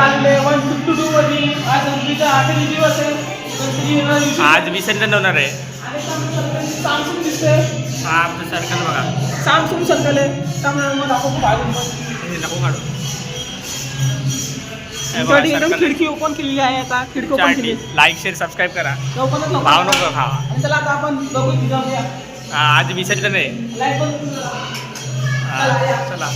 लागले 152 मध्ये. आज गणपतीचा आठवी दिवस आहे. गणपती येणार दिवशी आज विसर्जन होणार आहे. आणि सॅमसंग दिसतंय. हा आपलं सर्कल बघा. सॅमसंग सर्कल आहे. त्यामुळे मग दाखवतो बाहेरून हे नको काढू. तुमच्यासाठी एकदम खिडकी ओपन केलेली आहे. आता खिडकी ओपन केली. लाईक शेअर सबस्क्राईब करा. लवकरात लवकर भाव नको खा. आणि चला आता आपण बघू जाऊया. आज विसर्जन आहे. लाईक पण करा. चला.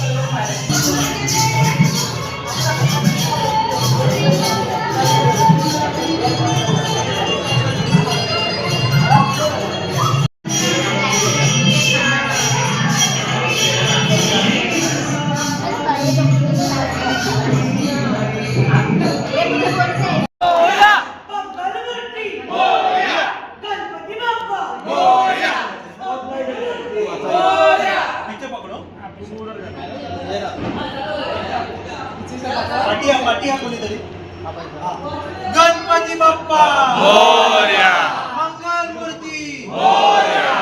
गणपती बाप्पा मोरया. मंगल मूर्ती मोरया.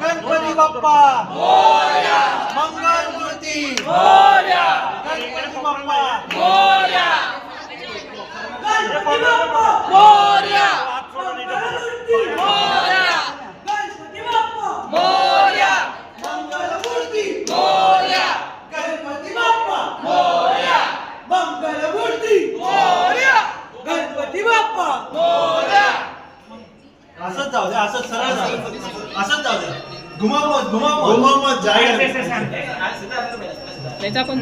गणपती बाप्पा मोरया. मंगल मूर्ती मोरया. गणपती बाप्पा मोरया. गणपती बाप्पा मोरया. मंगल मूर्ती मोरया. गणपती बाप्पा मोरया. मंगल मूर्ती मोरया. गणपती बाप्पा मोरया. मंगल मूर्ती मोरया. गणपती बाप्पा मोरया. असंच जाऊ दे. असंच सरळ जाऊ दे. असंच जाऊ दे. घुमावत घुमावत घुमावत जाईल. त्याचा पण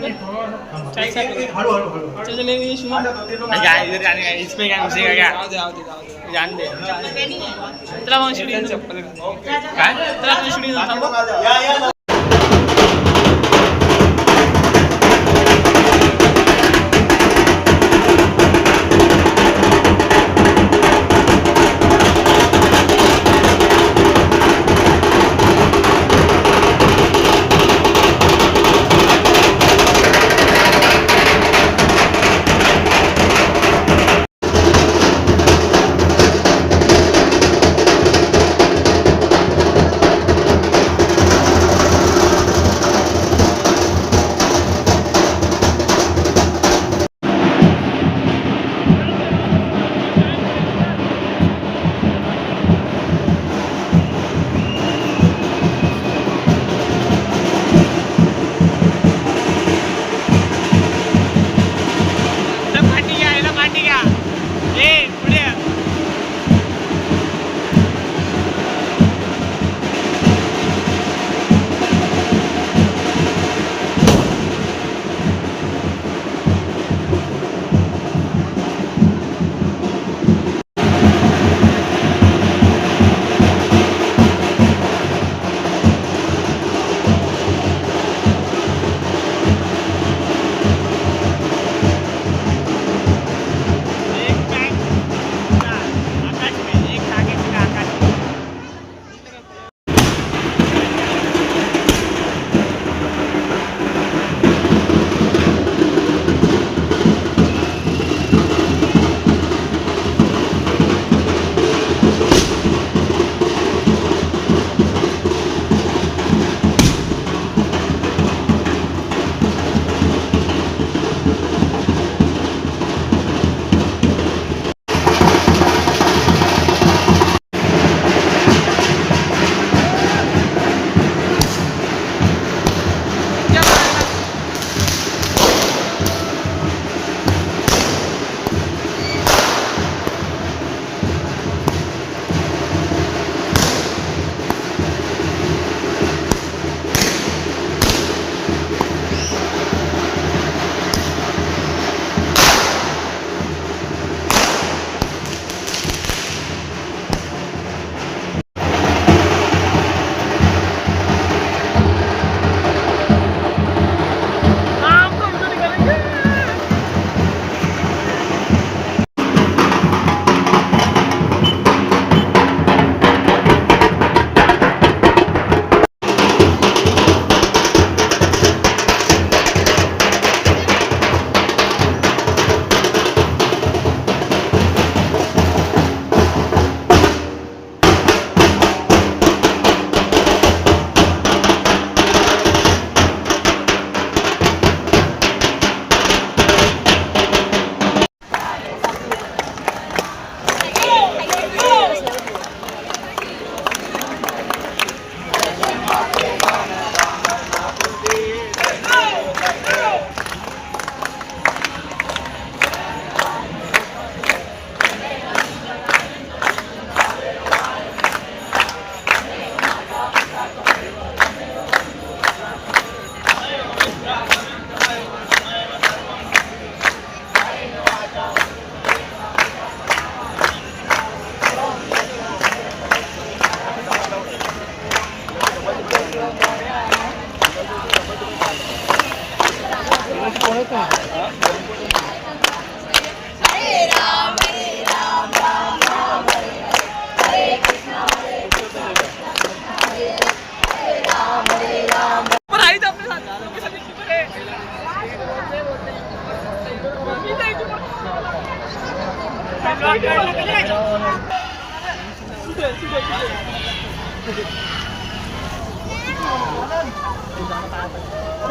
हळू हळू हळू. चल मैं शुमा इसमें क्या घुसेगा क्या? जान दे. चला मग शिडी काय? चला आपण शिडी जाऊ. या या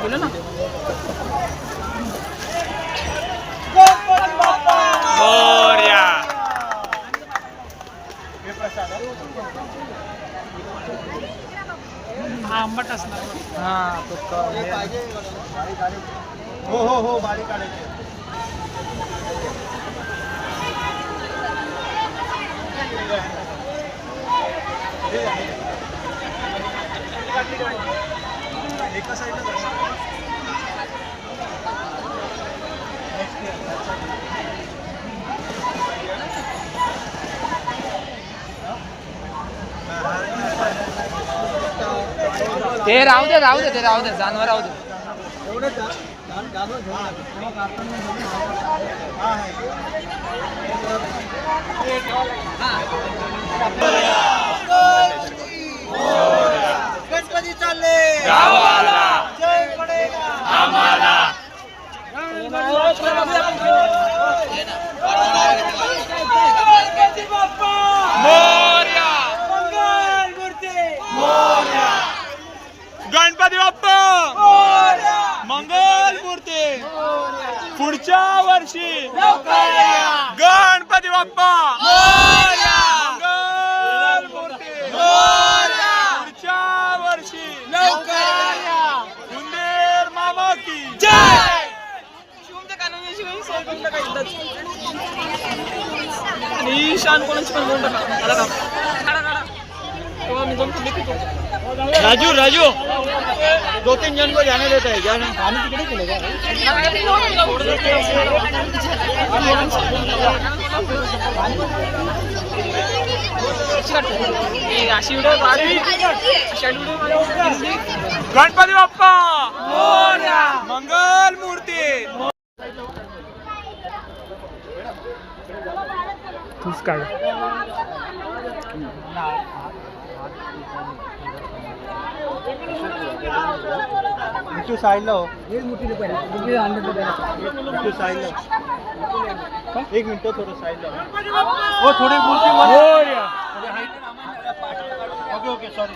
गेलो ना मोरया. हा आंबट असणार हा तो हो हो हो बारीक काढायचे. एका साईडला ते राहू दे ते राहू दे जानवर राहू दे. एवढंच गाणं गणपती चालले गावाला जय पडेगा आम्हाला. गणपती बाप्पा मोरया. मंगल मूर्ती मोरया. गणपती बाप्पा मोरया मंगल मूर्ती. पुढच्या वर्षी लवकर या गणपती बाप्पा मोरया मंगल मूर्ती. मोरया पुढच्या वर्षी लवकर या उंदीर मामा की जय आणि शान कोणाची पण बोलून टाका आला का तेव्हा मी जाऊन public येतो. राजू राजू 2-3 जन को जाने देता है क्या पानी तिकडे केलं का अशी व्हिडिओ मारली अशा व्हिडिओ गणपती बाप्पा मोरया. मंगल मूर्ती. तूच काढ. मिठू साईडला हो मिठू साईडला एक मिनिट थोडं साईडला हो थोडी मूर्ती मोरया. ओके ओके सॉरी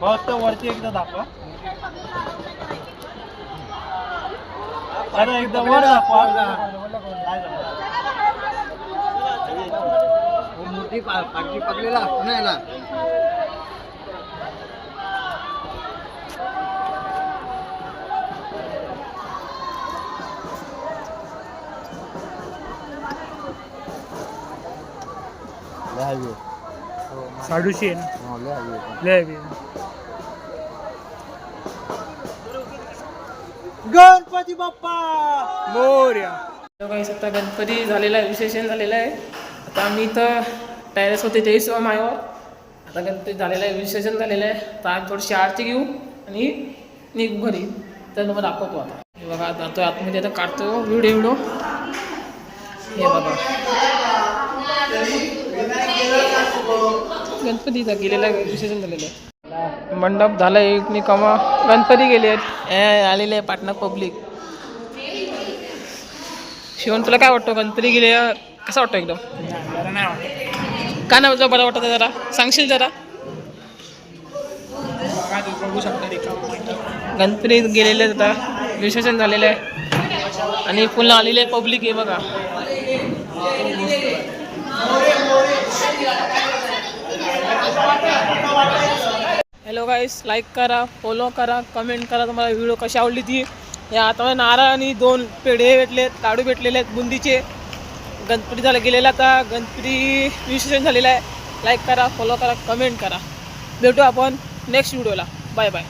फक्त वरती एकदा दाखवा अरे एकदा वर दाखवा मूर्ती पकडलेला असतो ना याला साडूशी आहे ना लय हवी. गणपती बाप्पा मोरया. काही आता गणपती झालेला आहे विशेषण झालेलं आहे आता आम्ही इथं टेरेस होते 23 माळ्यावर आता गणपती झालेलं आहे विसर्जन झालेलं आहे तर आम्ही थोडीशी आरती घेऊ आणि निघू घरी तर तुम्हाला दाखवतो आता हे बघा जातो आतमध्ये आता काढतो व्हिडिओ हे बघा गणपतीचा गेलेला आहे विसर्जन झालेलं आहे मंडप झाला एक निकामा गणपती गेले आहेत आलेले आहे पाटणा पब्लिक. शिवण तुला काय वाटतं गणपती गेले कसा वाटतं एकदम का नाही तुला बरं वाटतं जरा सांगशील जरा बघू शकता गणपती गेलेले आहेत आता विसर्जन झालेलं आहे आणि पुन्हा आलेले पब्लिक आहे बघा. हॅलो गाईस लाईक करा फॉलो करा कमेंट करा तुम्हाला व्हिडिओ कशी आवडली ती. या आता नारळ आणि 2 पेढे भेटलेत लाडू भेटलेले आहेत बुंदीचे. गणपती झाला गेलेला आता गणपती विसर्जन झालेलं आहे. लाईक करा फॉलो करा कमेंट करा भेटू आपण नेक्स्ट व्हिडिओला. Bye bye.